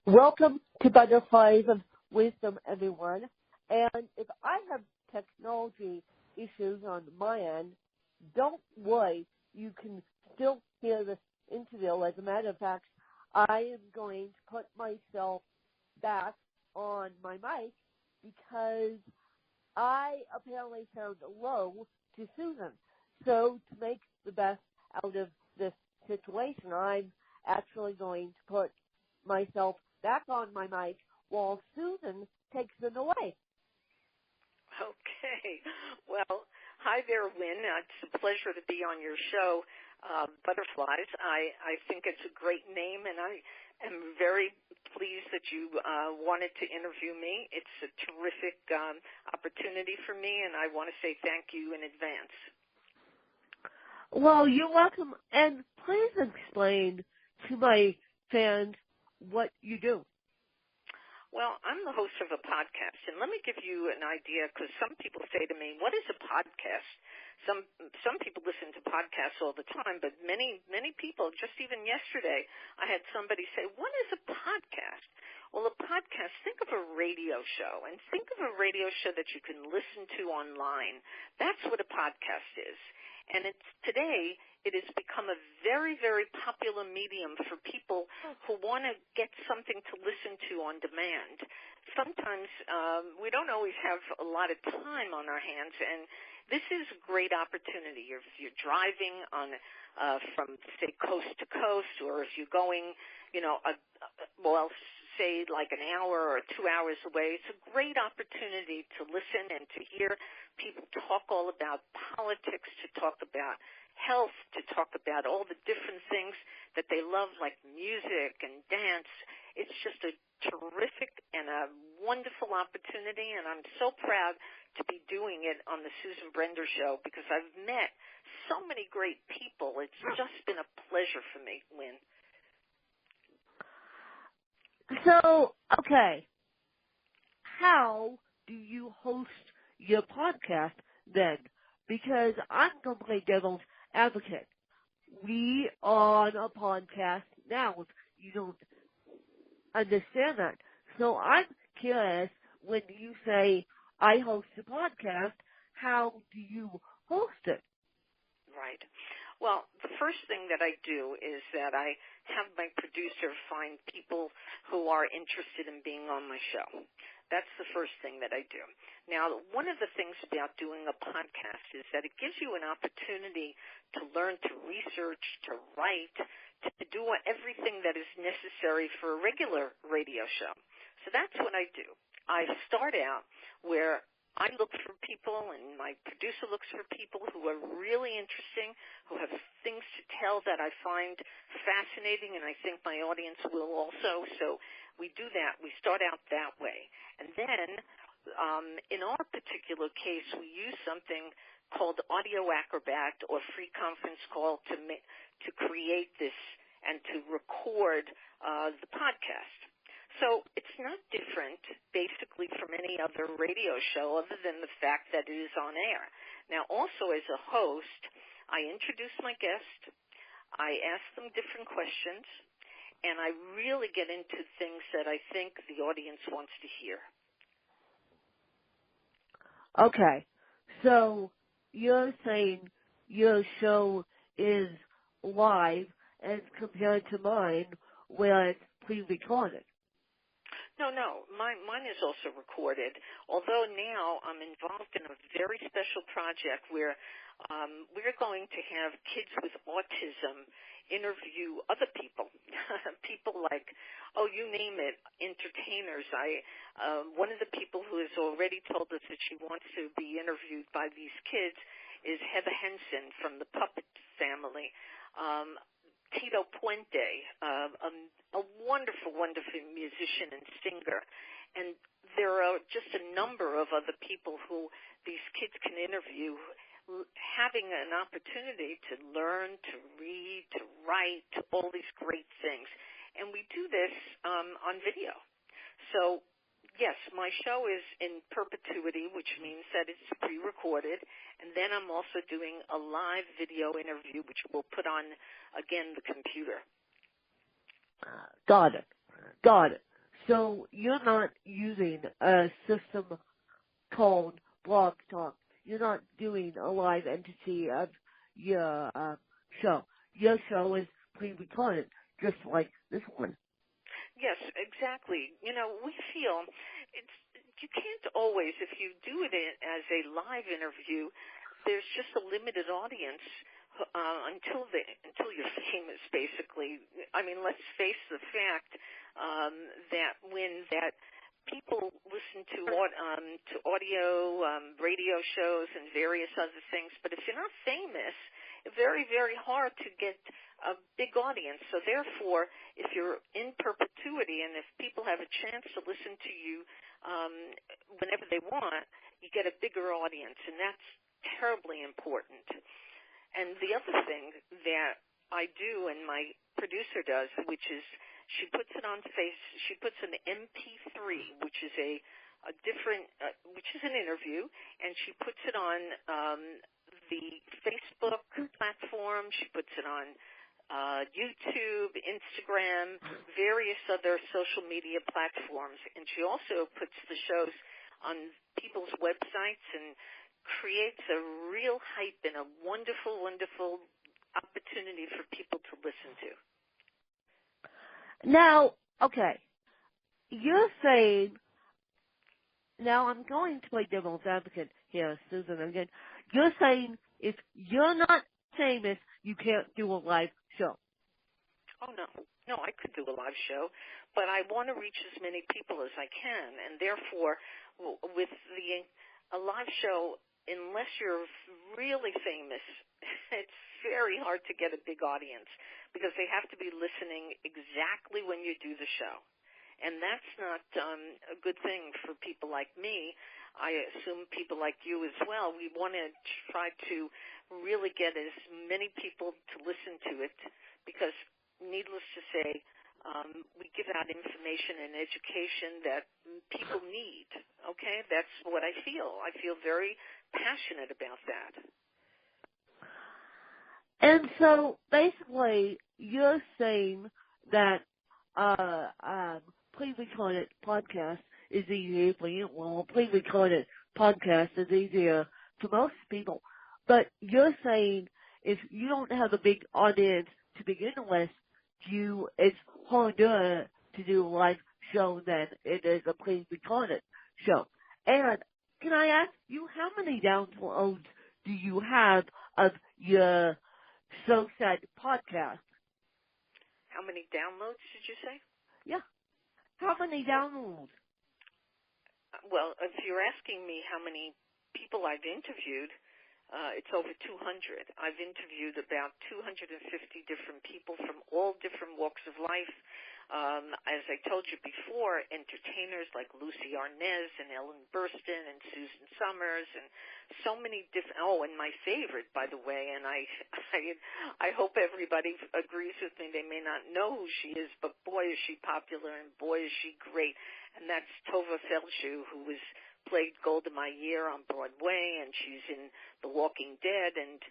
Welcome to Butterflies of Wisdom, everyone. And if I have technology issues on my end, don't worry. You can still hear this interview. As a matter of fact, I am going to put myself back on my mic because I apparently sound low to Susan. So to make the best out of this situation, I'm actually going to put myself back on my mic while Susan takes it away. Okay. Well, hi there, Wynn. It's a pleasure to be on your show, Butterflies. I think it's a great name, and I am very pleased that you wanted to interview me. It's a terrific opportunity for me, and I want to say thank you in advance. Well, you're welcome, and please explain to my fans what you do. Well, I'm the host of a podcast, and let me give you an idea, because some people say to me, what is a podcast? Some people listen to podcasts all the time, but many people, just even yesterday, I had somebody say, what is a podcast? Well, a podcast, think of a radio show, and think of a radio show that you can listen to online. That's what a podcast is. And today, it has become a very, very popular medium for people who want to get something to listen to on demand. Sometimes we don't always have a lot of time on our hands, and this is a great opportunity. If you're driving on from, say, coast to coast, or if you're going, say like an hour or 2 hours away, it's a great opportunity to listen and to hear people talk all about politics, to talk about health, to talk about all the different things that they love, like music and dance. It's just a terrific and a wonderful opportunity, and I'm so proud to be doing it on the Susan Brende Show because I've met so many great people. It's just been a pleasure for me, Lynn. So, okay, how do you host your podcast then? Because I'm going to play devil's advocate. We are on a podcast now. You don't understand that. So I'm curious, when you say I host a podcast, how do you host it? Right. Well, the first thing that I do is that I have my producer find people who are interested in being on my show. That's the first thing that I do. Now, one of the things about doing a podcast is that it gives you an opportunity to learn to research, to write, to do everything that is necessary for a regular radio show. So that's what I do. I start out where I look for people, and my producer looks for people who are really interesting, who have things to tell that I find fascinating, and I think my audience will also. So we do that. We start out that way. And then in our particular case, we use something called Audio Acrobat or Free Conference Call to create this and to record the podcast. So it's not different, basically, from any other radio show other than the fact that it is on air. Now, also as a host, I introduce my guest, I ask them different questions, and I really get into things that I think the audience wants to hear. Okay, so you're saying your show is live as compared to mine where it's pre-recorded. No. Mine is also recorded, although now I'm involved in a very special project where we're going to have kids with autism interview other people, people like, you name it, entertainers. One of the people who has already told us that she wants to be interviewed by these kids is Heather Henson from the Puppet family. Tito Puente, a wonderful, wonderful musician and singer. And there are just a number of other people who these kids can interview, having an opportunity to learn, to read, to write, all these great things. And we do this on video. So, yes, my show is in perpetuity, which means that it's pre-recorded. And then I'm also doing a live video interview, which we'll put on, again, the computer. Got it. So you're not using a system called Blog Talk. You're not doing a live entity of your show. Your show is pre-recorded, just like this one. Yes, exactly. You know, we feel you can't always, if you do it as a live interview, there's just a limited audience until you're famous, basically. I mean, let's face the fact that when that people listen to audio, radio shows, and various other things, but if you're not famous, it's very, very hard to get a big audience. So therefore, if you're in perpetuity and if people have a chance to listen to you whenever they want, you get a bigger audience, and that's terribly important. And the other thing that I do and my producer does, which is she puts it on she puts an MP3, which is a different, which is an interview, and she puts it on the Facebook platform. She puts it on YouTube, Instagram, various other social media platforms, and she also puts the shows on people's websites and creates a real hype and a wonderful, wonderful opportunity for people to listen to. Now, okay, you're saying, now I'm going to play devil's advocate here, Susan, again. You're saying if you're not famous, you can't do a live show. Oh, no. No, I could do a live show, but I want to reach as many people as I can, and therefore, with a live show, unless you're really famous, it's very hard to get a big audience because they have to be listening exactly when you do the show. And that's not a good thing for people like me. I assume people like you as well. We want to try to really get as many people to listen to it because, needless to say, we give out information and education that people need, okay? That's what I feel. I feel very passionate about that. And so, basically, you're saying that pre-recorded podcast is easier for you. Well, pre-recorded podcast is easier for most people. But you're saying if you don't have a big audience to begin with, it's harder to do a live show than it is a pre-recorded show. And can I ask you, how many downloads do you have of your So Sad podcast? How many downloads did you say? Yeah. How many downloads? Well, if you're asking me how many people I've interviewed, it's over 200. I've interviewed about 250 different people from all different walks of life. As I told you before, entertainers like Lucy Arnaz and Ellen Burstyn and Susan Summers and so many different, and my favorite, by the way, and I hope everybody agrees with me. They may not know who she is, but boy, is she popular and boy, is she great. And that's Tova Feldshuh, who played Golda Meir on Broadway, and she's in The Walking Dead, and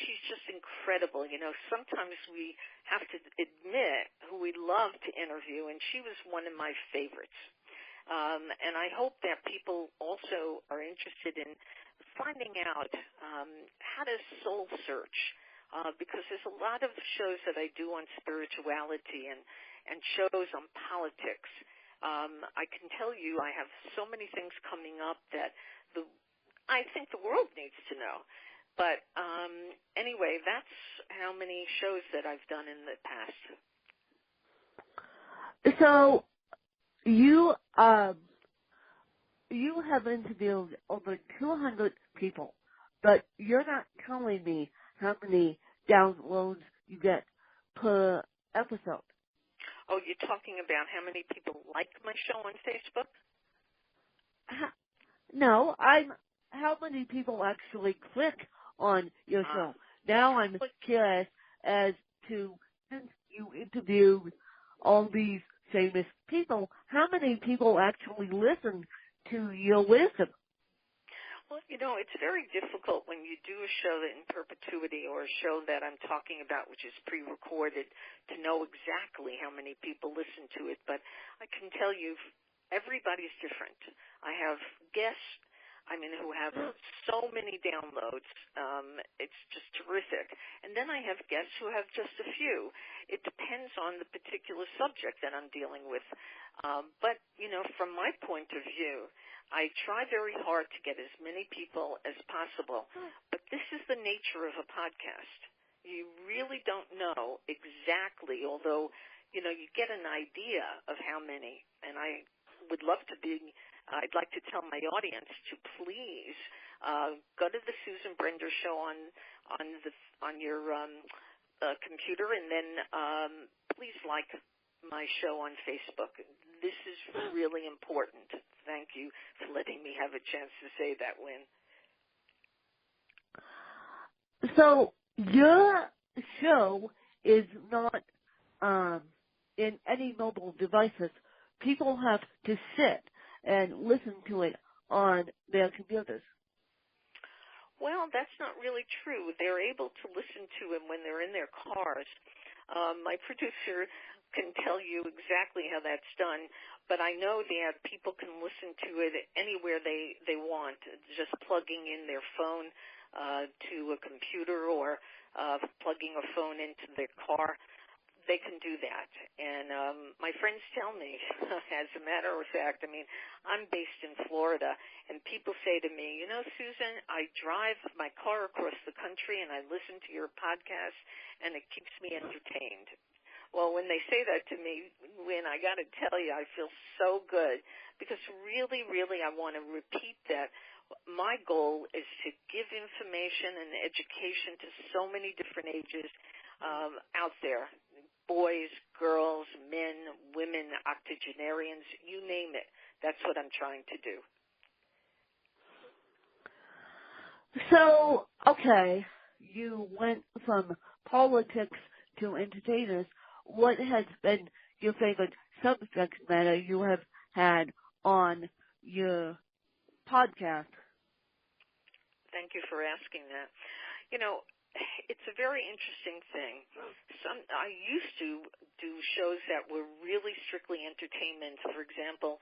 she's just incredible. You know, sometimes we have to admit who we love to interview, and she was one of my favorites. And I hope that people also are interested in finding out how to soul search, because there's a lot of shows that I do on spirituality and shows on politics. I can tell you I have so many things coming up that I think the world needs to know. But anyway, that's how many shows that I've done in the past. So you have interviewed over 200 people, but you're not telling me how many downloads you get per episode. Oh, you're talking about how many people like my show on Facebook? No, how many people actually click on your show? Now I'm curious as to, since you interviewed all these famous people, how many people actually listen to your wisdom? Well, it's very difficult when you do a show in perpetuity or a show that I'm talking about, which is pre-recorded, to know exactly how many people listen to it. But I can tell you, everybody's different. I have guests, who have so many downloads. It's just terrific. And then I have guests who have just a few. It depends on the particular subject that I'm dealing with. But from my point of view, I try very hard to get as many people as possible, but this is the nature of a podcast. You really don't know exactly, although, you get an idea of how many, and I'd like to tell my audience to please go to the Susan Brende show on your computer, and then please like my show on Facebook. This is really important. Thank you for letting me have a chance to say that, Wynn. So your show is not in any mobile devices. People have to sit and listen to it on their computers. Well, that's not really true. They're able to listen to it when they're in their cars. My producer can tell you exactly how that's done, but I know that people can listen to it anywhere they want, just plugging in their phone to a computer or plugging a phone into their car. They can do that. And my friends tell me, as a matter of fact, I'm based in Florida, and people say to me, Susan, I drive my car across the country and I listen to your podcast, and it keeps me entertained. Well, when they say that to me, Wynn, I got to tell you, I feel so good because really, really I want to repeat that. My goal is to give information and education to so many different ages out there, boys, girls, men, women, octogenarians, you name it. That's what I'm trying to do. So, okay, you went from politics to entertainers. What has been your favorite subject matter you have had on your podcast? Thank you for asking that. It's a very interesting thing. I used to do shows that were really strictly entertainment. For example,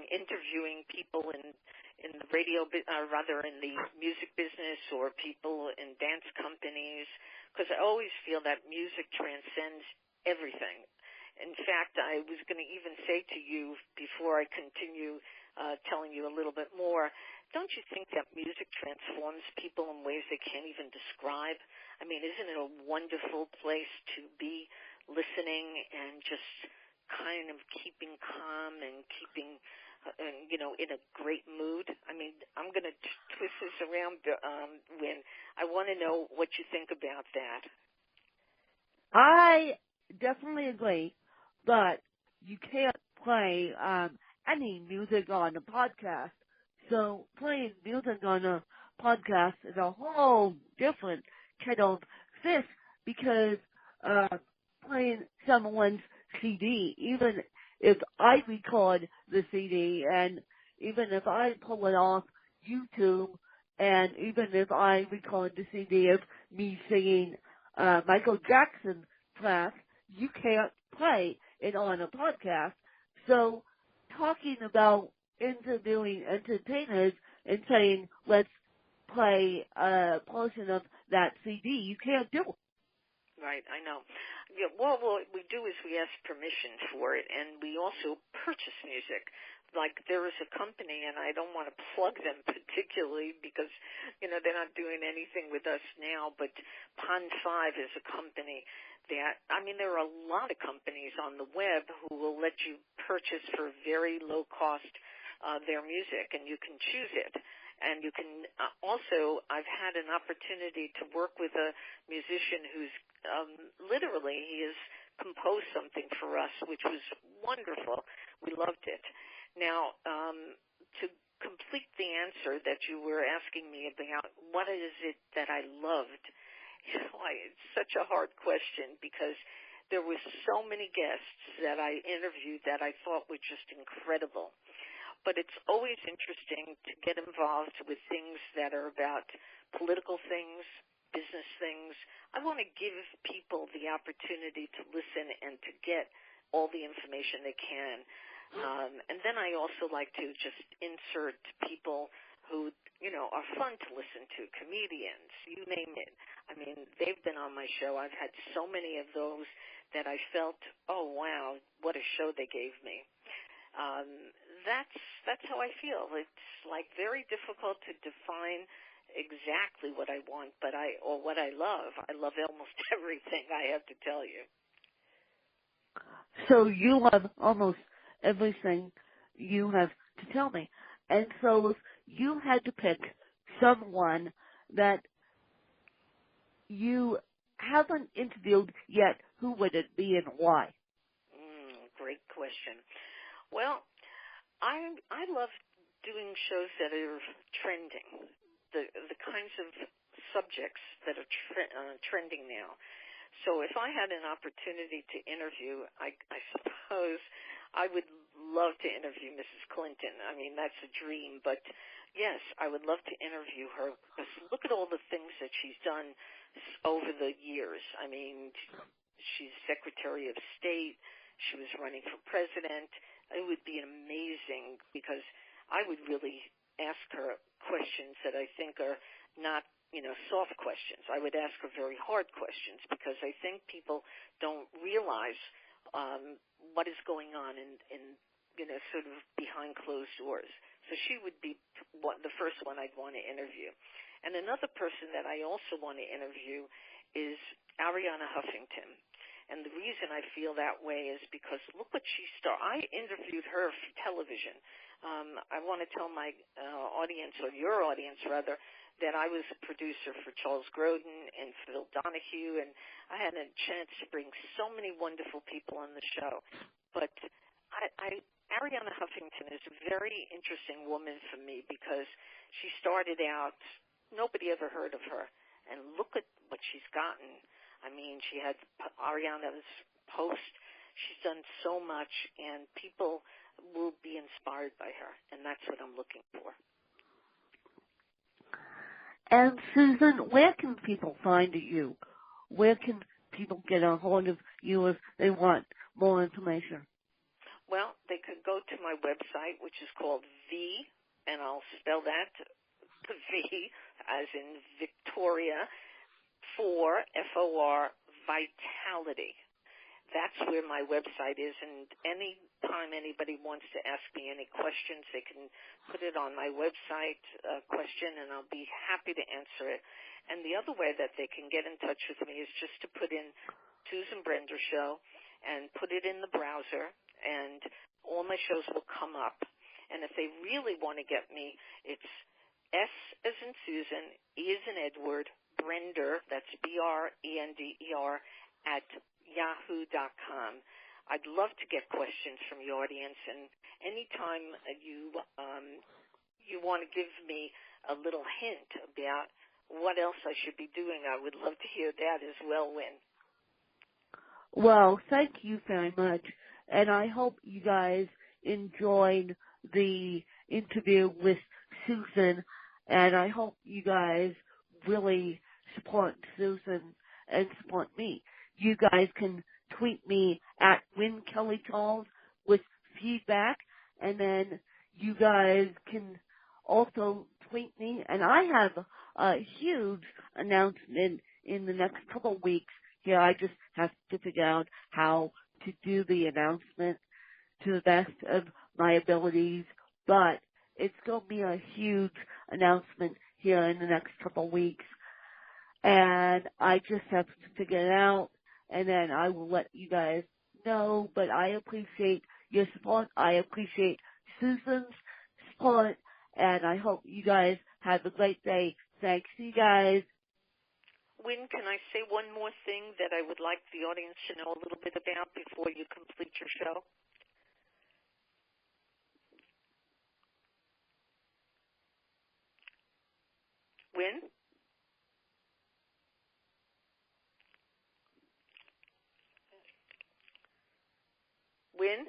interviewing people in the radio, in the music business, or people in dance companies, because I always feel that music transcends everything. In fact, I was going to even say to you before I continue telling you a little bit more, don't you think that music transforms people in ways they can't even describe? Isn't it a wonderful place to be listening and just kind of keeping calm and keeping, in a great mood? I'm going to twist this around, Wynn. I want to know what you think about that. I definitely agree, but you can't play any music on a podcast. So playing music on a podcast is a whole different kettle of fish because playing someone's CD, even if I record the CD and even if I pull it off YouTube and even if I record the CD of me singing Michael Jackson track, you can't play it on a podcast. So talking about interviewing entertainers and saying, let's play a portion of that CD, you can't do it. Right, I know. Yeah, well, what we do is we ask permission for it, and we also purchase music. Like there is a company, and I don't want to plug them particularly because, they're not doing anything with us now, but Pond 5 is a company that, there are a lot of companies on the web who will let you purchase for very low cost their music, and you can choose it. And you can also, I've had an opportunity to work with a musician who's literally, he has composed something for us, which was wonderful. We loved it. Now, to complete the answer that you were asking me about what is it that I loved, it's such a hard question because there were so many guests that I interviewed that I thought were just incredible. but it's always interesting to get involved with things that are about political things, business things. I want to give people the opportunity to listen and to get all the information they can. And then I also like to just insert people who, are fun to listen to, comedians, you name it. I mean, they've been on my show. I've had so many of those that I felt, oh, wow, what a show they gave me. That's how I feel. It's like very difficult to define exactly what I want, or what I love. I love almost everything, I have to tell you. So you love almost everything you have to tell me. And so if you had to pick someone that you haven't interviewed yet, who would it be and why? Great question. Well, I love doing shows that are trending, the kinds of subjects that are trending now. So if I had an opportunity to interview, I suppose I would love to interview Mrs. Clinton. I mean, that's a dream. But, yes, I would love to interview her because look at all the things that she's done over the years. I mean, she's Secretary of State. She was running for president. It would be amazing because I would really ask her questions that I think are not soft questions. I would ask her very hard questions because I think people don't realize what is going on in sort of behind closed doors. So she would be the first one I'd want to interview. And another person that I also want to interview is Arianna Huffington. And the reason I feel that way is because look what she started. I interviewed her for television. I want to tell my audience, or your audience rather, that I was a producer for Charles Grodin and Phil Donahue, and I had a chance to bring so many wonderful people on the show. But Arianna Huffington is a very interesting woman for me because she started out, nobody ever heard of her, and look at what she's gotten. I mean, she had Arianna's Post. She's done so much, and people will be inspired by her, and that's what I'm looking for. And Susan, where can people find you? Where can people get a hold of you if they want more information? Well, they could go to my website, which is called and I'll spell that, V as in Victoria, for FOR Vitality. That's where my website is, and any time anybody wants to ask me any questions, they can put it on my website question, and I'll be happy to answer it. And the other way that they can get in touch with me is just to put in Susan Brende Show and put it in the browser, and all my shows will come up. And if they really want to get me, it's S as in Susan, E as in Edward, Brender, that's BRENDER, at yahoo.com. I'd love to get questions from your audience, and anytime you want to give me a little hint about what else I should be doing, I would love to hear that as well, Wynn. Well, thank you very much, and I hope you guys enjoyed the interview with Susan, and I hope you guys really support Susan and support me. You guys can tweet me at Wynn Kelly Charles with feedback, and then you guys can also tweet me. And I have a huge announcement in the next couple of weeks. Yeah, I just have to figure out how to do the announcement to the best of my abilities, but it's going to be a huge announcement here in the next couple of weeks. And I just have to figure it out, and then I will let you guys know. But I appreciate your support. I appreciate Susan's support, and I hope you guys have a great day. Thanks, you guys. Wynn, can I say one more thing that I would like the audience to know a little bit about before you complete your show? Wynn? Wynn?